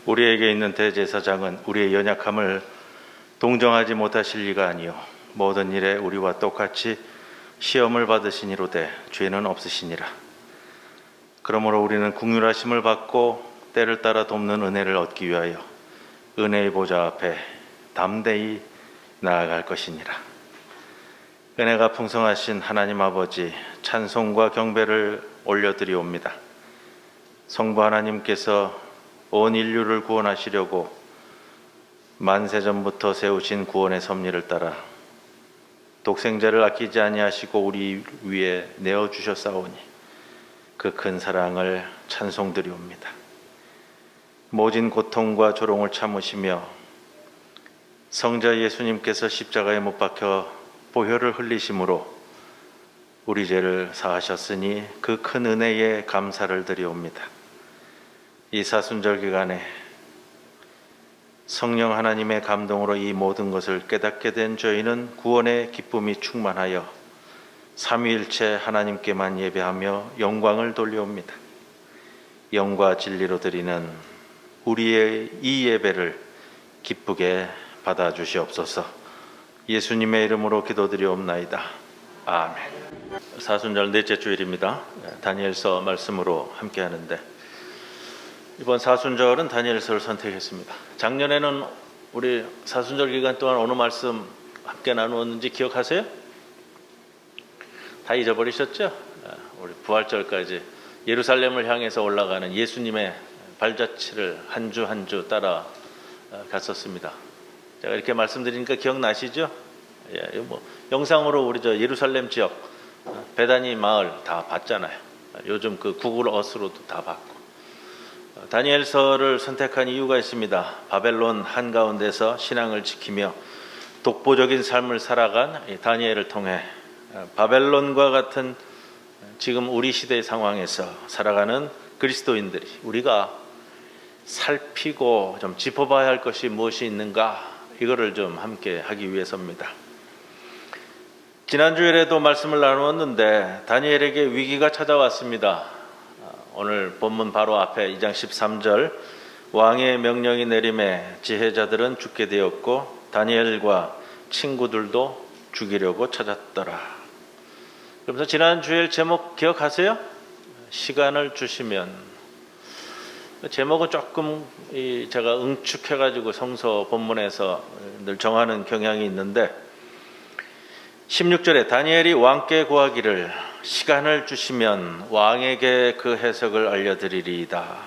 우리에게 있는 대제사장은 우리의 연약함을 동정하지 못하실 리가 아니요 모든 일에 우리와 똑같이 시험을 받으시니로되 죄는 없으시니라. 그러므로 우리는 긍휼하심을 받고 때를 따라 돕는 은혜를 얻기 위하여 은혜의 보좌 앞에 담대히 나아갈 것이니라. 은혜가 풍성하신 하나님 아버지, 찬송과 경배를 올려드리옵니다. 성부 하나님께서 온 인류를 구원하시려고 만세전부터 세우신 구원의 섭리를 따라 독생자를 아끼지 아니하시고 우리 위에 내어주셨사오니 그 큰 사랑을 찬송드리옵니다. 모진 고통과 조롱을 참으시며 성자 예수님께서 십자가에 못 박혀 보혈을 흘리심으로 우리 죄를 사하셨으니 그 큰 은혜에 감사를 드리옵니다. 이 사순절 기간에 성령 하나님의 감동으로 이 모든 것을 깨닫게 된 저희는 구원의 기쁨이 충만하여 삼위일체 하나님께만 예배하며 영광을 돌려옵니다. 영과 진리로 드리는 우리의 이 예배를 기쁘게 받아주시옵소서. 예수님의 이름으로 기도드리옵나이다. 아멘. 사순절 넷째 주일입니다. 다니엘서 말씀으로 함께 하는데 이번 사순절은 다니엘서를 선택했습니다. 작년에는 우리 사순절 기간 동안 어느 말씀 함께 나누었는지 기억하세요? 다 잊어버리셨죠? 우리 부활절까지 예루살렘을 향해서 올라가는 예수님의 발자취를 한 주 한 주 따라 갔었습니다. 제가 이렇게 말씀드리니까 기억나시죠? 예, 뭐 영상으로 우리 저 예루살렘 지역 베다니 마을 다 봤잖아요. 요즘 그 구글 어스로도 다 봤고. 다니엘서를 선택한 이유가 있습니다. 바벨론 한가운데서 신앙을 지키며 독보적인 삶을 살아간 다니엘을 통해 바벨론과 같은 지금 우리 시대의 상황에서 살아가는 그리스도인들이 우리가 살피고 좀 짚어봐야 할 것이 무엇이 있는가, 이거를 좀 함께 하기 위해서입니다. 지난주에도 말씀을 나누었는데 다니엘에게 위기가 찾아왔습니다. 오늘 본문 바로 앞에 2장 13절 왕의 명령이 내림에 지혜자들은 죽게 되었고 다니엘과 친구들도 죽이려고 찾았더라. 그러면서 지난주일 제목 기억하세요? 시간을 주시면. 제목은 조금 제가 응축해가지고 성서 본문에서 늘 정하는 경향이 있는데 16절에 다니엘이 왕께 구하기를 시간을 주시면 왕에게 그 해석을 알려드리리이다.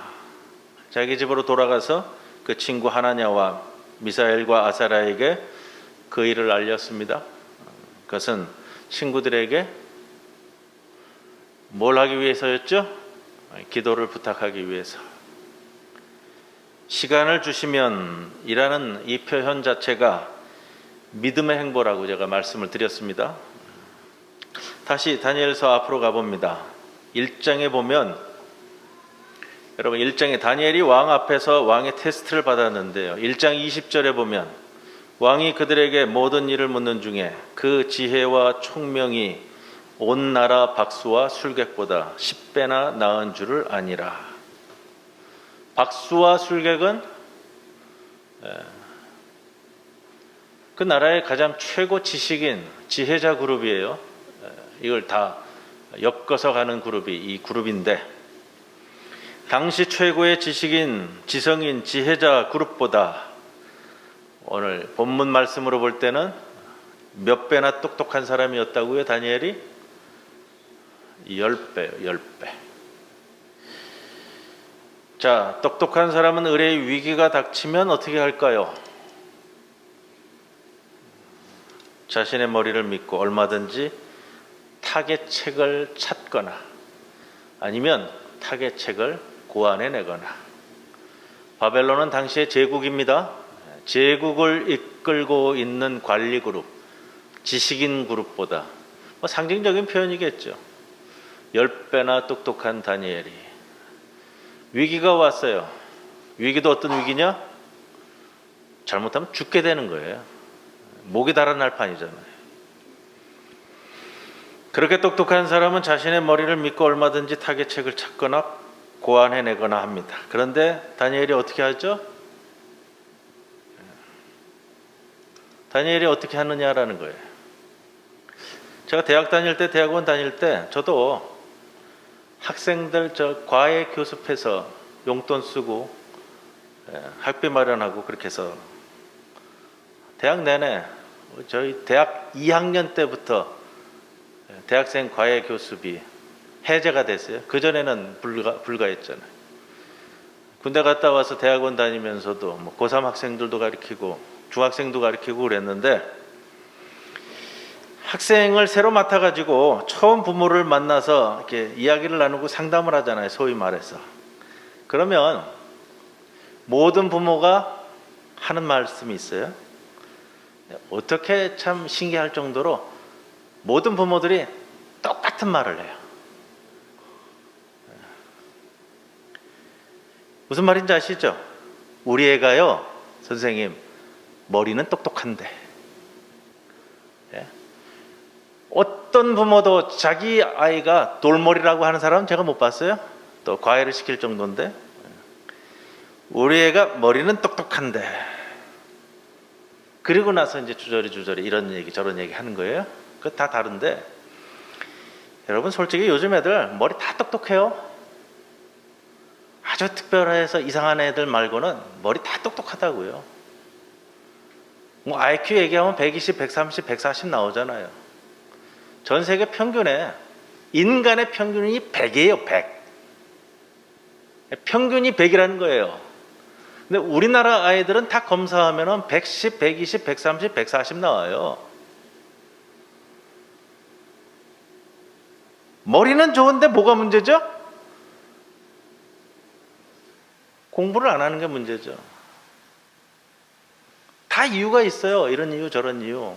자기 집으로 돌아가서 그 친구 하나냐와 미사엘과 아사랴에게 그 일을 알렸습니다. 그것은 친구들에게 뭘 하기 위해서였죠? 기도를 부탁하기 위해서. 시간을 주시면 이라는 이 표현 자체가 믿음의 행보라고 제가 말씀을 드렸습니다. 다시 다니엘서 앞으로 가봅니다. 1장에 보면 여러분 1장에 다니엘이 왕 앞에서 왕의 테스트를 받았는데요. 1장 20절에 보면 왕이 그들에게 모든 일을 묻는 중에 그 지혜와 총명이 온 나라 박수와 술객보다 10배나 나은 줄을 아니라. 박수와 술객은 그 나라의 가장 최고 지식인 지혜자 그룹이에요. 이걸 다 엮어서 가는 그룹이 이 그룹인데 당시 최고의 지식인, 지성인, 지혜자 그룹보다 오늘 본문 말씀으로 볼 때는 몇 배나 똑똑한 사람이었다고요? 다니엘이? 10배요. 10배. 자, 똑똑한 사람은 의뢰의 위기가 닥치면 어떻게 할까요? 자신의 머리를 믿고 얼마든지 타개책을 찾거나 아니면 타개책을 고안해내거나. 바벨론은 당시의 제국입니다. 제국을 이끌고 있는 관리 그룹, 지식인 그룹보다 상징적인 표현이겠죠. 10배나 똑똑한 다니엘이 위기가 왔어요. 위기도 어떤 위기냐? 잘못하면 죽게 되는 거예요. 목이 달아날 판이잖아요. 그렇게 똑똑한 사람은 자신의 머리를 믿고 얼마든지 타개책을 찾거나 고안해내거나 합니다. 그런데 다니엘이 어떻게 하죠? 다니엘이 어떻게 하느냐라는 거예요. 제가 대학원 다닐 때 저도 학생들 과외 교습해서 용돈 쓰고 학비 마련하고 그렇게 해서 대학 내내 저희 대학 2학년 때부터 대학생 과외 교습이 해제가 됐어요. 그전에는 불가했잖아요. 군대 갔다 와서 대학원 다니면서도 뭐 고3 학생들도 가르치고 중학생도 가르치고 그랬는데 학생을 새로 맡아가지고 처음 부모를 만나서 이렇게 이야기를 나누고 상담을 하잖아요. 소위 말해서. 그러면 모든 부모가 하는 말씀이 있어요. 어떻게 참 신기할 정도로 모든 부모들이 똑같은 말을 해요. 무슨 말인지 아시죠? 우리 애가요, 선생님, 머리는 똑똑한데. 예? 어떤 부모도 자기 아이가 돌머리라고 하는 사람은 제가 못 봤어요. 또 과외를 시킬 정도인데. 우리 애가 머리는 똑똑한데. 그리고 나서 이제 주저리 이런 얘기 저런 얘기 하는 거예요. 그거 다 다른데 여러분 솔직히 요즘 애들 머리 다 똑똑해요. 아주 특별해서 이상한 애들 말고는 머리 다 똑똑하다고요. 뭐 IQ 얘기하면 120, 130, 140 나오잖아요. 전 세계 평균에 인간의 평균이 100이에요. 100. 평균이 100이라는 거예요. 근데 우리나라 아이들은 다 검사하면 110, 120, 130, 140 나와요. 머리는 좋은데 뭐가 문제죠? 공부를 안 하는 게 문제죠. 다 이유가 있어요. 이런 이유 저런 이유.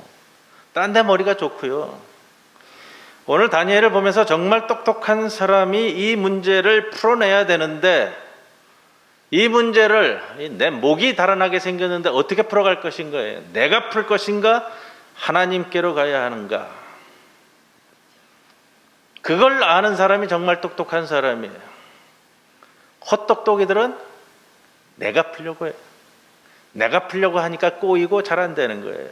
딴 데 머리가 좋고요. 오늘 다니엘을 보면서 정말 똑똑한 사람이 이 문제를 풀어내야 되는데 이 문제를 내 목이 달아나게 생겼는데 어떻게 풀어갈 것인가요? 내가 풀 것인가? 하나님께로 가야 하는가? 그걸 아는 사람이 정말 똑똑한 사람이에요. 헛똑똑이들은 내가 풀려고 해요. 내가 풀려고 하니까 꼬이고 잘 안 되는 거예요.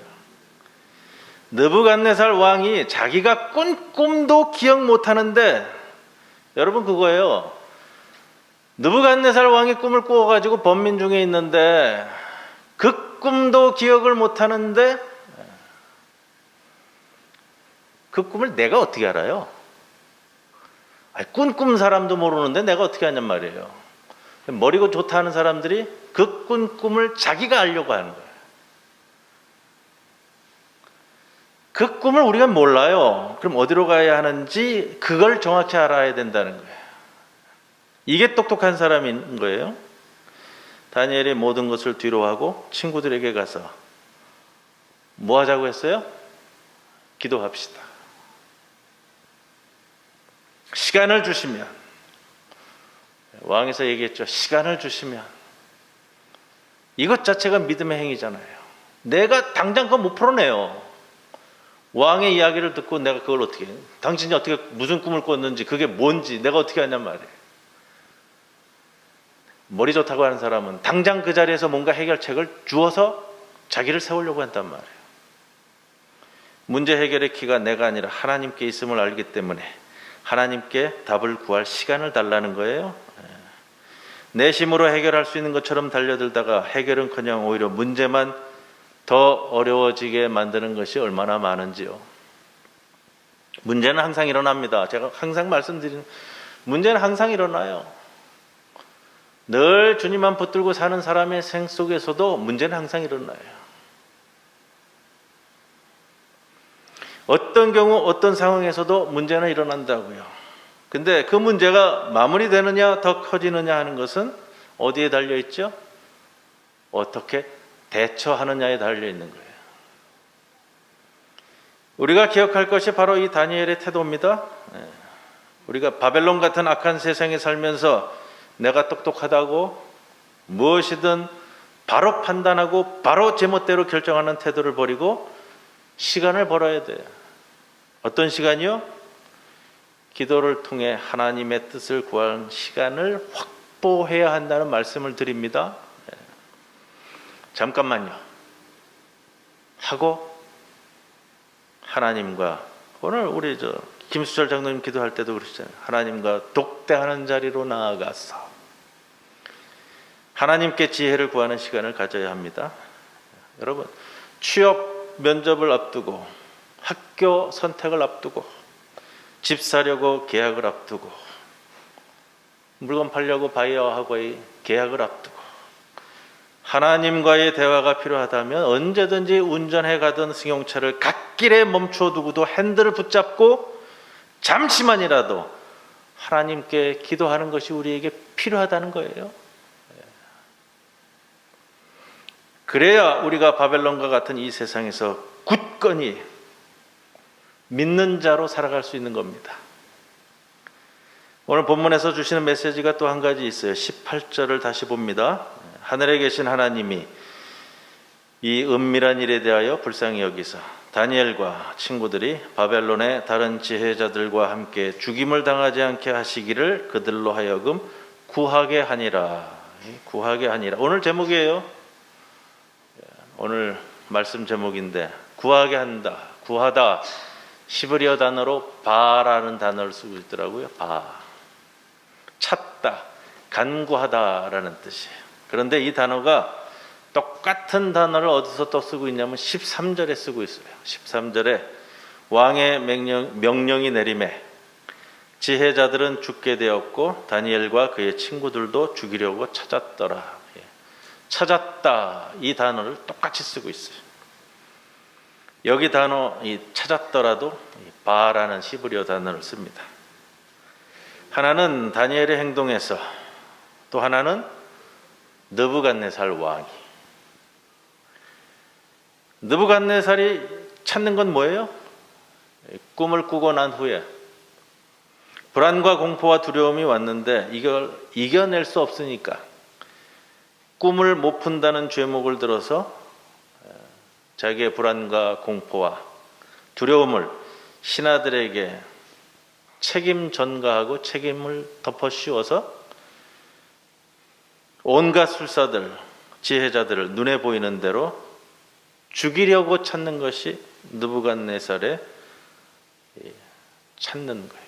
느부갓네살 왕이 자기가 꾼 꿈도 기억 못하는데 여러분 그거예요. 느부갓네살 왕이 꿈을 꾸어가지고 범민 중에 있는데 그 꿈도 기억을 못하는데 그 꿈을 내가 어떻게 알아요? 꾼 사람도 모르는데 내가 어떻게 하냔 말이에요. 머리가 좋다는 사람들이 그 꾼 꿈을 자기가 알려고 하는 거예요. 그 꿈을 우리가 몰라요. 그럼 어디로 가야 하는지 그걸 정확히 알아야 된다는 거예요. 이게 똑똑한 사람인 거예요. 다니엘이 모든 것을 뒤로하고 친구들에게 가서 뭐 하자고 했어요? 기도합시다. 시간을 주시면, 왕에서 얘기했죠. 시간을 주시면. 이것 자체가 믿음의 행위잖아요. 내가 당장 그거 못 풀어내요. 왕의 이야기를 듣고 내가 그걸 어떻게 해요? 당신이 어떻게 무슨 꿈을 꿨는지 그게 뭔지 내가 어떻게 하냔 말이에요. 머리 좋다고 하는 사람은 당장 그 자리에서 뭔가 해결책을 주어서 자기를 세우려고 한단 말이에요. 문제 해결의 키가 내가 아니라 하나님께 있음을 알기 때문에 하나님께 답을 구할 시간을 달라는 거예요. 내 힘으로 해결할 수 있는 것처럼 달려들다가 해결은커녕 오히려 문제만 더 어려워지게 만드는 것이 얼마나 많은지요. 문제는 항상 일어납니다. 제가 항상 말씀드리는 문제는 항상 일어나요. 늘 주님만 붙들고 사는 사람의 생 속에서도 문제는 항상 일어나요. 어떤 경우 어떤 상황에서도 문제는 일어난다고요. 근데 그 문제가 마무리되느냐 더 커지느냐 하는 것은 어디에 달려있죠? 어떻게 대처하느냐에 달려있는 거예요. 우리가 기억할 것이 바로 이 다니엘의 태도입니다. 우리가 바벨론 같은 악한 세상에 살면서 내가 똑똑하다고 무엇이든 바로 판단하고 바로 제멋대로 결정하는 태도를 버리고 시간을 벌어야 돼요. 어떤 시간이요? 기도를 통해 하나님의 뜻을 구하는 시간을 확 확보해야 한다는 말씀을 드립니다. 잠깐만요 하고 하나님과, 오늘 우리 김수철 장로님 기도할 때도 그러시잖아요. 하나님과 독대하는 자리로 나아가서 하나님께 지혜를 구하는 시간을 가져야 합니다. 여러분, 취업 면접을 앞두고, 학교 선택을 앞두고, 집 사려고 계약을 앞두고, 물건 팔려고 바이어하고의 계약을 앞두고, 하나님과의 대화가 필요하다면 언제든지 운전해 가던 승용차를 갓길에 멈춰두고도 핸들을 붙잡고 잠시만이라도 하나님께 기도하는 것이 우리에게 필요하다는 거예요. 그래야 우리가 바벨론과 같은 이 세상에서 굳건히 믿는 자로 살아갈 수 있는 겁니다. 오늘 본문에서 주시는 메시지가 또 한 가지 있어요. 18절을 다시 봅니다. 하늘에 계신 하나님이 이 은밀한 일에 대하여 불쌍히 여기사 다니엘과 친구들이 바벨론의 다른 지혜자들과 함께 죽임을 당하지 않게 하시기를 그들로 하여금 구하게 하니라. 구하게 하니라. 오늘 제목이에요. 오늘 말씀 제목인데, 구하게 한다, 구하다, 히브리어 단어로 바라는 단어를 쓰고 있더라고요. 바, 찾다, 간구하다라는 뜻이에요. 그런데 이 단어가 똑같은 단어를 어디서 또 쓰고 있냐면 13절에 쓰고 있어요. 13절에 왕의 명령이 내림에 지혜자들은 죽게 되었고 다니엘과 그의 친구들도 죽이려고 찾았더라. 찾았다, 이 단어를 똑같이 쓰고 있어요. 여기 단어, 이 찾았더라도 바라는 히브리어 단어를 씁니다. 하나는 다니엘의 행동에서, 또 하나는 느부갓네살 왕이. 느부갓네살이 찾는 건 뭐예요? 꿈을 꾸고 난 후에 불안과 공포와 두려움이 왔는데 이걸 이겨낼 수 없으니까 꿈을 못 푼다는 죄목을 들어서 자기의 불안과 공포와 두려움을 신하들에게 책임 전가하고 책임을 덮어 씌워서 온갖 술사들, 지혜자들을 눈에 보이는 대로 죽이려고 찾는 것이 느부갓네살의 찾는 거예요.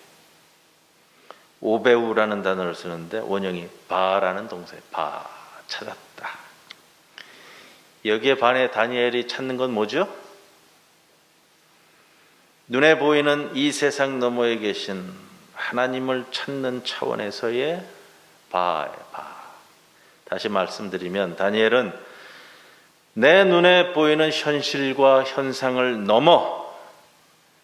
오베우라는 단어를 쓰는데 원형이 바라는 동사예요. 바, 찾았다. 여기에 반해 다니엘이 찾는 건 뭐죠? 눈에 보이는 이 세상 너머에 계신 하나님을 찾는 차원에서의 바예요. 바. 다시 말씀드리면 다니엘은 내 눈에 보이는 현실과 현상을 넘어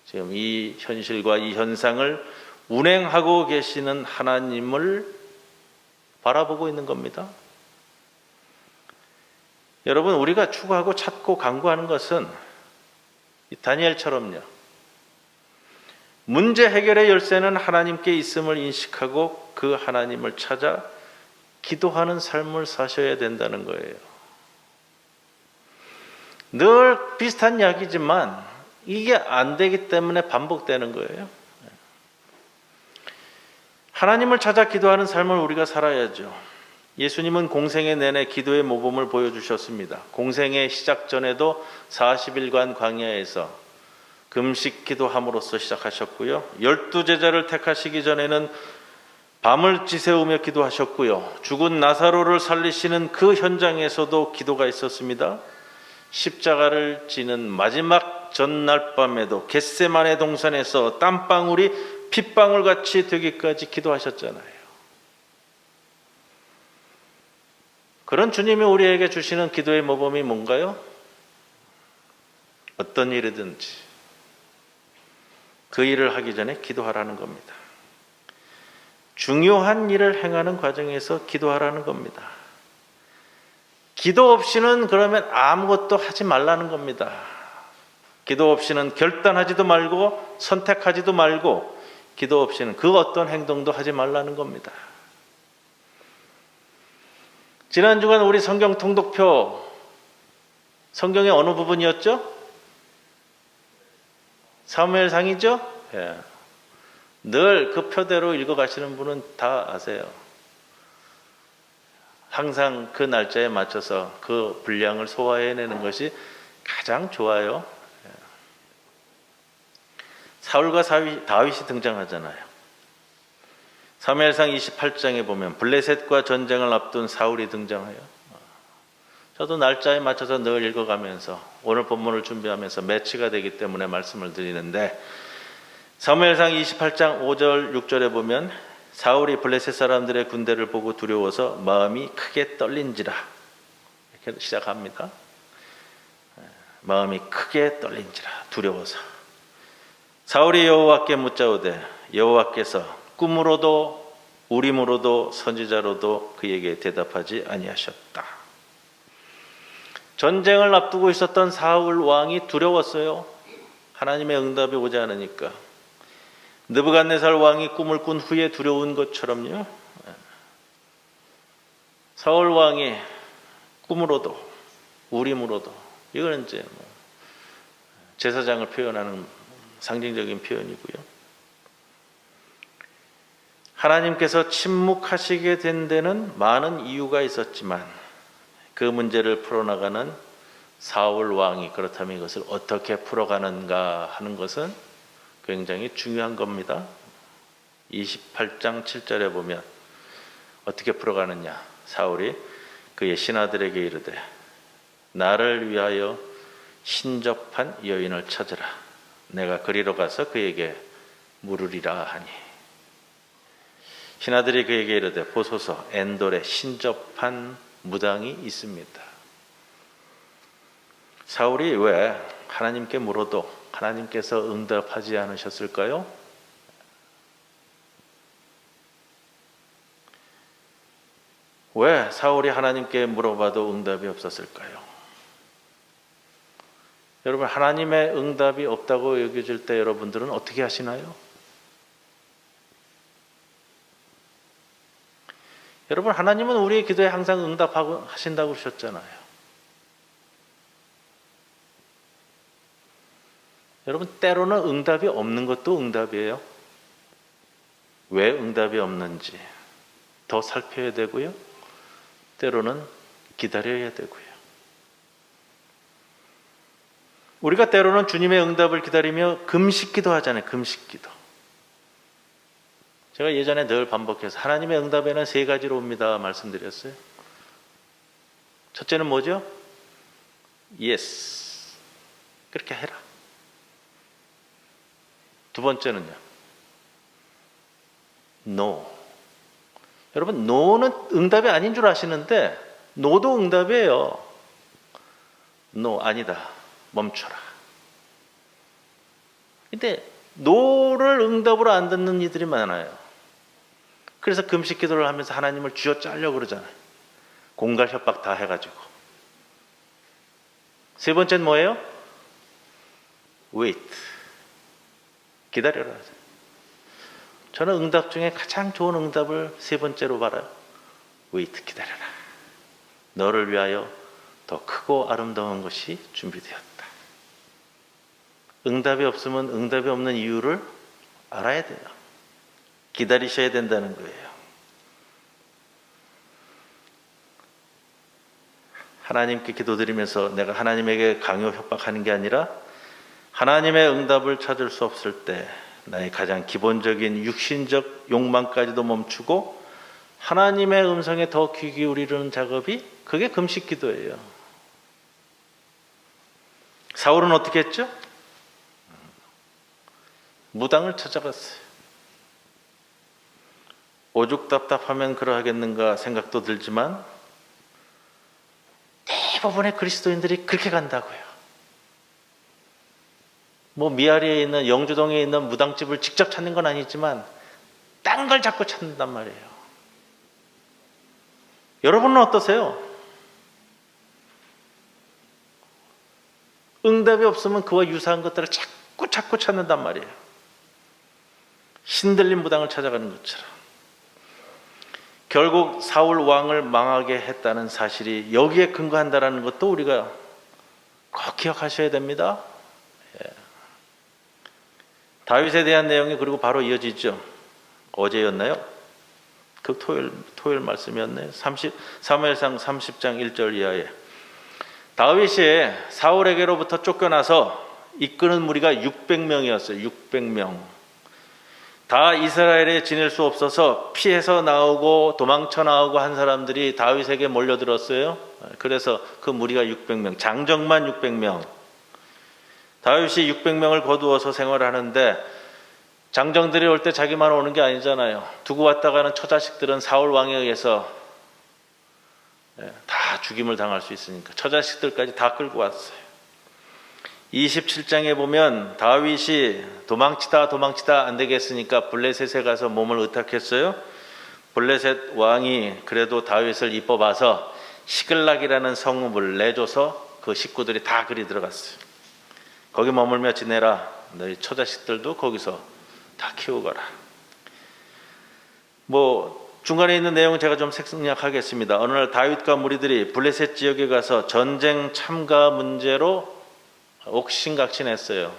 지금 이 현실과 이 현상을 운행하고 계시는 하나님을 바라보고 있는 겁니다. 여러분, 우리가 추구하고 찾고 간구하는 것은 다니엘처럼요, 문제 해결의 열쇠는 하나님께 있음을 인식하고 그 하나님을 찾아 기도하는 삶을 사셔야 된다는 거예요. 늘 비슷한 이야기지만 이게 안 되기 때문에 반복되는 거예요. 하나님을 찾아 기도하는 삶을 우리가 살아야죠. 예수님은 공생애 내내 기도의 모범을 보여주셨습니다. 공생애 시작 전에도 40일간 광야에서 금식 기도함으로써 시작하셨고요. 12제자를 택하시기 전에는 밤을 지새우며 기도하셨고요. 죽은 나사로를 살리시는 그 현장에서도 기도가 있었습니다. 십자가를 지는 마지막 전날 밤에도 겟세마네 동산에서 땀방울이 핏방울 같이 되기까지 기도하셨잖아요. 그런 주님이 우리에게 주시는 기도의 모범이 뭔가요? 어떤 일이든지 그 일을 하기 전에 기도하라는 겁니다. 중요한 일을 행하는 과정에서 기도하라는 겁니다. 기도 없이는 그러면 아무것도 하지 말라는 겁니다. 기도 없이는 결단하지도 말고 선택하지도 말고 기도 없이는 그 어떤 행동도 하지 말라는 겁니다. 지난 주간 우리 성경 통독표 성경의 어느 부분이었죠? 사무엘상이죠? 예. 늘 그 표대로 읽어가시는 분은 다 아세요. 항상 그 날짜에 맞춰서 그 분량을 소화해내는 것이 가장 좋아요. 사울과 다윗이 등장하잖아요. 사무엘상 28장에 보면 블레셋과 전쟁을 앞둔 사울이 등장해요. 저도 날짜에 맞춰서 늘 읽어가면서 오늘 본문을 준비하면서 매치가 되기 때문에 말씀을 드리는데, 사무엘상 28장 5절 6절에 보면 사울이 블레셋 사람들의 군대를 보고 두려워서 마음이 크게 떨린지라, 이렇게 시작합니다. 마음이 크게 떨린지라, 두려워서. 사울이 여호와께 묻자오되 여호와께서 꿈으로도 우림으로도 선지자로도 그에게 대답하지 아니하셨다. 전쟁을 앞두고 있었던 사울 왕이 두려웠어요. 하나님의 응답이 오지 않으니까. 느부갓네살 왕이 꿈을 꾼 후에 두려운 것처럼요, 사울 왕이 꿈으로도 우림으로도, 이거는 이제 제사장을 표현하는 상징적인 표현이고요. 하나님께서 침묵하시게 된 데는 많은 이유가 있었지만 그 문제를 풀어나가는 사울 왕이 그렇다면 이것을 어떻게 풀어가는가 하는 것은 굉장히 중요한 겁니다. 28장 7절에 보면 어떻게 풀어가느냐. 사울이 그의 신하들에게 이르되 나를 위하여 신접한 여인을 찾으라. 내가 그리로 가서 그에게 물으리라 하니. 신하들이 그에게 이르되 보소서 엔돌에 신접한 무당이 있습니다. 사울이 왜 하나님께 물어도 하나님께서 응답하지 않으셨을까요? 왜 사울이 하나님께 물어봐도 응답이 없었을까요? 여러분, 하나님의 응답이 없다고 여겨질 때 여러분들은 어떻게 하시나요? 여러분, 하나님은 우리의 기도에 항상 응답하고 하신다고 그러셨잖아요. 여러분, 때로는 응답이 없는 것도 응답이에요. 왜 응답이 없는지 더 살펴야 되고요. 때로는 기다려야 되고요. 우리가 때로는 주님의 응답을 기다리며 금식기도 하잖아요. 금식기도. 제가 예전에 늘 반복해서 하나님의 응답에는 3가지로 옵니다 말씀드렸어요. 첫째는 뭐죠? Yes. 그렇게 해라. 두 번째는요, No. 여러분, No는 응답이 아닌 줄 아시는데 No도 응답이에요. No, 아니다. 멈춰라. 근데 No를 응답으로 안 듣는 이들이 많아요. 그래서 금식 기도를 하면서 하나님을 쥐어짜려고 그러잖아요. 공갈 협박 다 해가지고. 세 번째는 뭐예요? Wait. 기다려라. 저는 응답 중에 가장 좋은 응답을 세 번째로 받아요. Wait, 기다려라. 너를 위하여 더 크고 아름다운 것이 준비되었다. 응답이 없으면 응답이 없는 이유를 알아야 돼요. 기다리셔야 된다는 거예요. 하나님께 기도드리면서 내가 하나님에게 강요 협박하는 게 아니라 하나님의 응답을 찾을 수 없을 때 나의 가장 기본적인 육신적 욕망까지도 멈추고 하나님의 음성에 더 귀 기울이는 작업이, 그게 금식 기도예요. 사울은 어떻게 했죠? 무당을 찾아갔어요. 오죽 답답하면 그러하겠는가 생각도 들지만 대부분의 그리스도인들이 그렇게 간다고요. 뭐 미아리에 있는, 영주동에 있는 무당집을 직접 찾는 건 아니지만 딴 걸 자꾸 찾는단 말이에요. 여러분은 어떠세요? 응답이 없으면 그와 유사한 것들을 자꾸 찾는단 말이에요. 신들린 무당을 찾아가는 것처럼. 결국 사울 왕을 망하게 했다는 사실이 여기에 근거한다는 것도 우리가 꼭 기억하셔야 됩니다. 다윗에 대한 내용이 그리고 바로 이어지죠. 어제였나요? 그 토요일 말씀이었네. 사무엘상 30장 1절 이하에 다윗이 사울에게로부터 쫓겨나서 이끄는 무리가 600명이었어요. 600명. 다 이스라엘에 지낼 수 없어서 피해서 나오고 도망쳐 나오고 한 사람들이 다윗에게 몰려들었어요. 그래서 그 무리가 600명, 장정만 600명. 다윗이 600명을 거두어서 생활하는데 장정들이 올 때 자기만 오는 게 아니잖아요. 두고 왔다가는 처자식들은 사울 왕에 의해서 다 죽임을 당할 수 있으니까 처자식들까지 다 끌고 왔어요. 27장에 보면 다윗이 도망치다 안 되겠으니까 블레셋에 가서 몸을 의탁했어요. 블레셋 왕이 그래도 다윗을 이뻐 봐서 시글락이라는 성읍을 내줘서 그 식구들이 다 그리 들어갔어요. 거기 머물며 지내라. 너희 처자식들도 거기서 다 키우거라. 중간에 있는 내용은 제가 좀 생략하겠습니다. 어느 날 다윗과 무리들이 블레셋 지역에 가서 전쟁 참가 문제로 옥신각신했어요.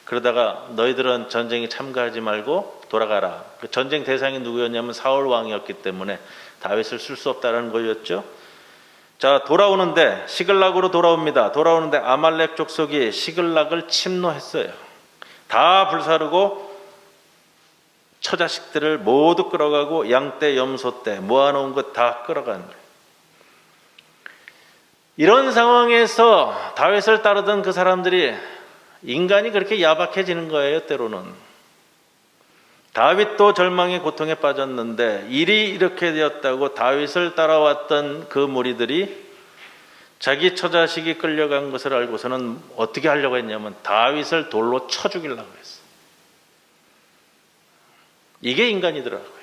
그러다가 너희들은 전쟁에 참가하지 말고 돌아가라. 그 전쟁 대상이 누구였냐면 사울 왕이었기 때문에 다윗을 쓸 수 없다는 거였죠. 자, 돌아오는데 시글락으로 돌아옵니다. 돌아오는데 아말렉 족속이 시글락을 침노했어요. 다 불사르고 처자식들을 모두 끌어가고 양떼 염소떼 모아놓은 것 다 끌어간 거예요. 이런 상황에서 다윗을 따르던 그 사람들이 인간이 그렇게 야박해지는 거예요. 때로는 다윗도 절망의 고통에 빠졌는데 일이 이렇게 되었다고 다윗을 따라왔던 그 무리들이 자기 처자식이 끌려간 것을 알고서는 어떻게 하려고 했냐면 다윗을 돌로 쳐 죽이려고 했어요. 이게 인간이더라고요.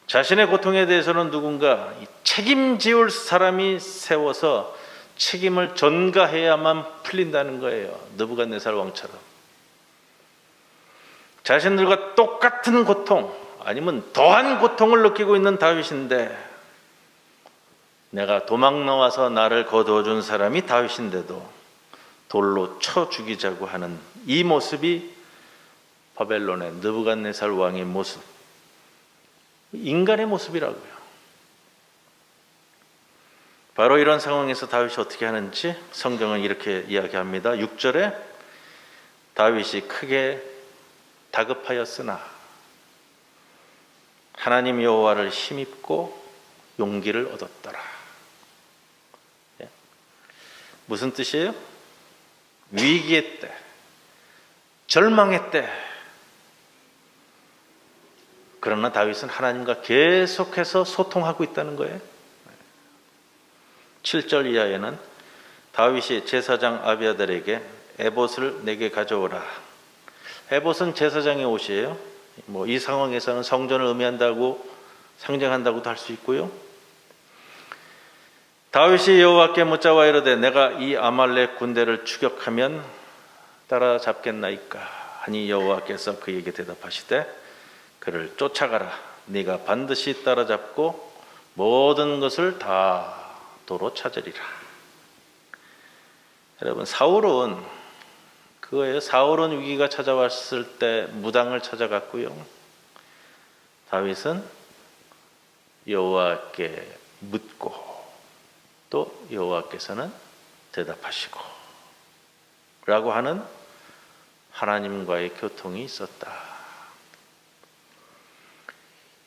자신의 고통에 대해서는 누군가 책임지울 사람이 세워서 책임을 전가해야만 풀린다는 거예요. 느부갓네살 왕처럼. 자신들과 똑같은 고통 아니면 더한 고통을 느끼고 있는 다윗인데 내가 도망 나와서 나를 거두어준 사람이 다윗인데도 돌로 쳐 죽이자고 하는 이 모습이 바벨론의 느부갓네살 왕의 모습, 인간의 모습이라고요. 바로 이런 상황에서 다윗이 어떻게 하는지 성경은 이렇게 이야기합니다. 6절에 다윗이 크게 다급하였으나 하나님 여호와를 힘입고 용기를 얻었더라. 무슨 뜻이에요? 위기의 때, 절망의 때. 그러나 다윗은 하나님과 계속해서 소통하고 있다는 거예요. 7절 이하에는 다윗이 제사장 아비아달에게 에봇을 내게 가져오라. 에봇은 제사장의 옷이에요. 이 상황에서는 성전을 의미한다고 상징한다고도 할 수 있고요. 다윗이 여호와께 묻자와 이르되 내가 이 아말렉 군대를 추격하면 따라잡겠나이까 하니 여호와께서 그에게 대답하시되 그를 쫓아가라. 네가 반드시 따라잡고 모든 것을 다 도로 찾으리라. 여러분, 사울은 그거예요. 사울은 위기가 찾아왔을 때 무당을 찾아갔고요. 다윗은 여호와께 묻고 또 여호와께서는 대답하시고 라고 하는 하나님과의 교통이 있었다.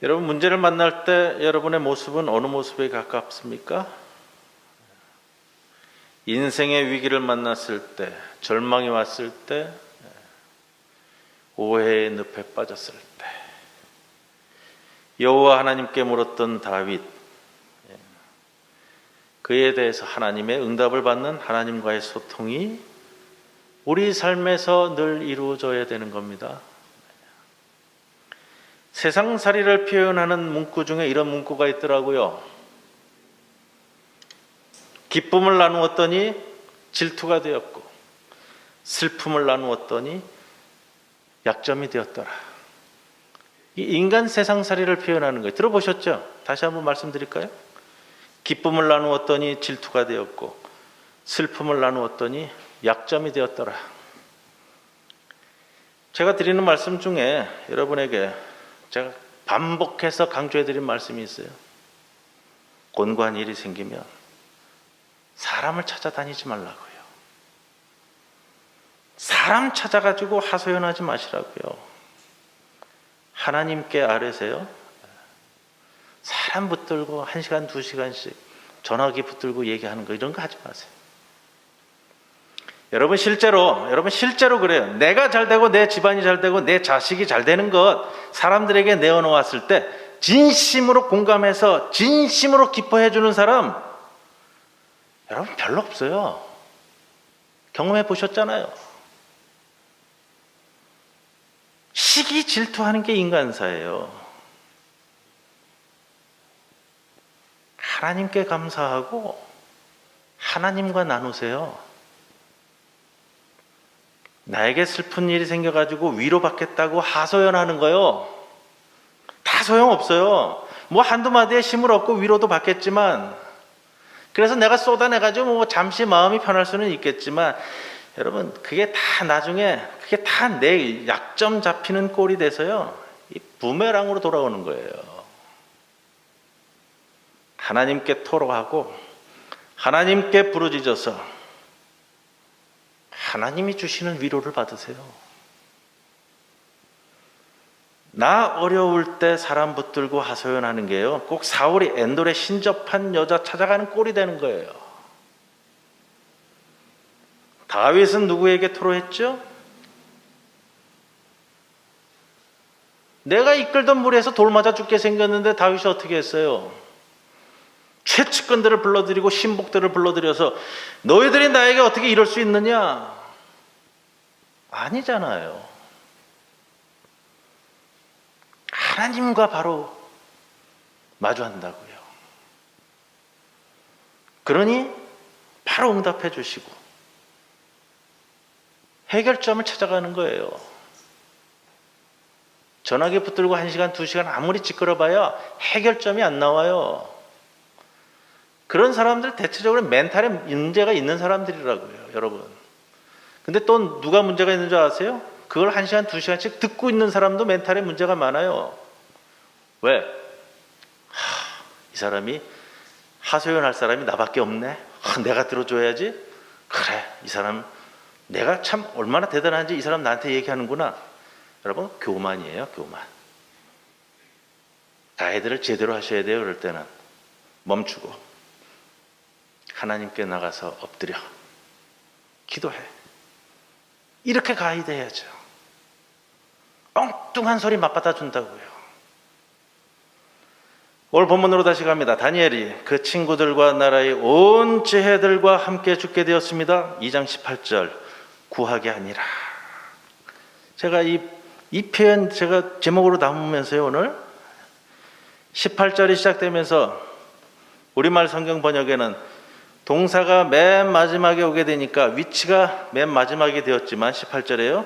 여러분, 문제를 만날 때 여러분의 모습은 어느 모습에 가깝습니까? 인생의 위기를 만났을 때, 절망이 왔을 때, 오해의 늪에 빠졌을 때, 여호와 하나님께 물었던 다윗, 그에 대해서 하나님의 응답을 받는 하나님과의 소통이 우리 삶에서 늘 이루어져야 되는 겁니다. 세상살이를 표현하는 문구 중에 이런 문구가 있더라고요. 기쁨을 나누었더니 질투가 되었고 슬픔을 나누었더니 약점이 되었더라. 이 인간 세상살이를 표현하는 거예요. 들어보셨죠? 다시 한번 말씀드릴까요? 기쁨을 나누었더니 질투가 되었고 슬픔을 나누었더니 약점이 되었더라. 제가 드리는 말씀 중에 여러분에게 제가 반복해서 강조해드린 말씀이 있어요. 곤고한 일이 생기면 사람을 찾아다니지 말라고요. 사람 찾아가지고 하소연하지 마시라고요. 하나님께 아뢰세요. 사람 붙들고 1시간, 2시간씩 전화기 붙들고 얘기하는 거 이런 거 하지 마세요. 여러분 실제로 그래요. 내가 잘 되고 내 집안이 잘 되고 내 자식이 잘 되는 것 사람들에게 내어놓았을 때 진심으로 공감해서 진심으로 기뻐해 주는 사람 여러분 별로 없어요. 경험해 보셨잖아요. 시기 질투하는 게 인간사예요. 하나님께 감사하고 하나님과 나누세요. 나에게 슬픈 일이 생겨가지고 위로받겠다고 하소연하는 거요. 다 소용없어요. 뭐 한두 마디에 힘을 얻고 위로도 받겠지만, 그래서 내가 쏟아내가지고 뭐 잠시 마음이 편할 수는 있겠지만, 여러분 그게 다 나중에 그게 다 내 약점 잡히는 꼴이 돼서요. 이 부메랑으로 돌아오는 거예요. 하나님께 토로하고 하나님께 부르짖어서 하나님이 주시는 위로를 받으세요. 나 어려울 때 사람 붙들고 하소연하는 게요. 꼭 사울이 엔돌에 신접한 여자 찾아가는 꼴이 되는 거예요. 다윗은 누구에게 토로했죠? 내가 이끌던 물에서 돌 맞아 죽게 생겼는데 다윗이 어떻게 했어요? 최측근들을 불러들이고 신복들을 불러들여서 너희들이 나에게 어떻게 이럴 수 있느냐? 아니잖아요. 하나님과 바로 마주한다고요. 그러니 바로 응답해 주시고 해결점을 찾아가는 거예요. 전화기 붙들고 1시간, 2시간 아무리 찌끄러봐야 해결점이 안 나와요. 그런 사람들 대체적으로 멘탈에 문제가 있는 사람들이라고요, 여러분. 근데 또 누가 문제가 있는 줄 아세요? 그걸 1시간, 2시간씩 듣고 있는 사람도 멘탈에 문제가 많아요. 왜? 이 사람이 하소연할 사람이 나밖에 없네. 내가 들어줘야지. 그래, 이 사람 내가 참 얼마나 대단한지 이 사람 나한테 얘기하는구나. 여러분, 교만이에요, 교만. 가이드를 제대로 하셔야 돼요. 그럴 때는 멈추고 하나님께 나가서 엎드려 기도해. 이렇게 가이드 해야죠. 엉뚱한 소리 맞받아 준다고요. 오늘 본문으로 다시 갑니다. 다니엘이 그 친구들과 나라의 온 지혜들과 함께 죽게 되었습니다. 2장 18절 구하게 하니라. 제가 이 표현 제가 제목으로 담으면서요, 오늘 18절이 시작되면서 우리말 성경 번역에는 동사가 맨 마지막에 오게 되니까 위치가 맨 마지막에 되었지만 18절에요.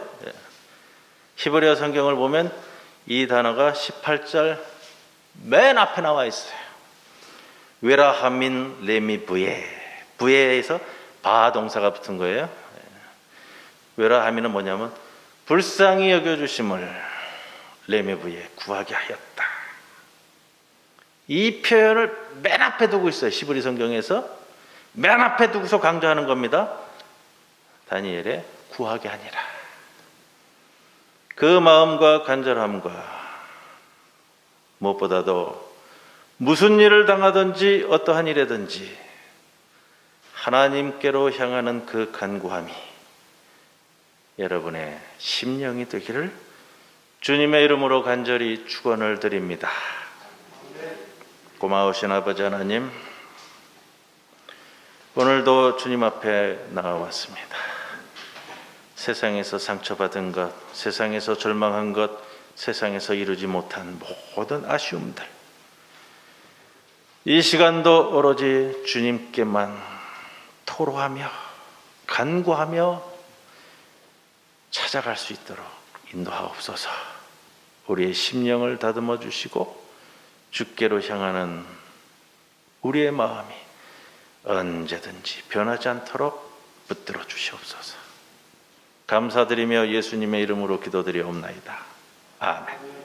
히브리어 성경을 보면 이 단어가 18절 맨 앞에 나와 있어요. 웨라하민 레미 부에. 부에에서 바 동사가 붙은 거예요. 웨라하민은 뭐냐면 불쌍히 여겨주심을 레미 부에 구하게 하였다. 이 표현을 맨 앞에 두고 있어요. 히브리 성경에서 맨 앞에 두고서 강조하는 겁니다. 다니엘의 구하게 하니라. 그 마음과 간절함과 무엇보다도 무슨 일을 당하든지 어떠한 일이든지 하나님께로 향하는 그 간구함이 여러분의 심령이 되기를 주님의 이름으로 간절히 축원을 드립니다. 고마우신 아버지 하나님, 오늘도 주님 앞에 나와왔습니다. 세상에서 상처받은 것, 세상에서 절망한 것, 세상에서 이루지 못한 모든 아쉬움들, 이 시간도 오로지 주님께만 토로하며 간구하며 찾아갈 수 있도록 인도하옵소서. 우리의 심령을 다듬어 주시고 주께로 향하는 우리의 마음이 언제든지 변하지 않도록 붙들어 주시옵소서. 감사드리며 예수님의 이름으로 기도드리옵나이다. 아멘.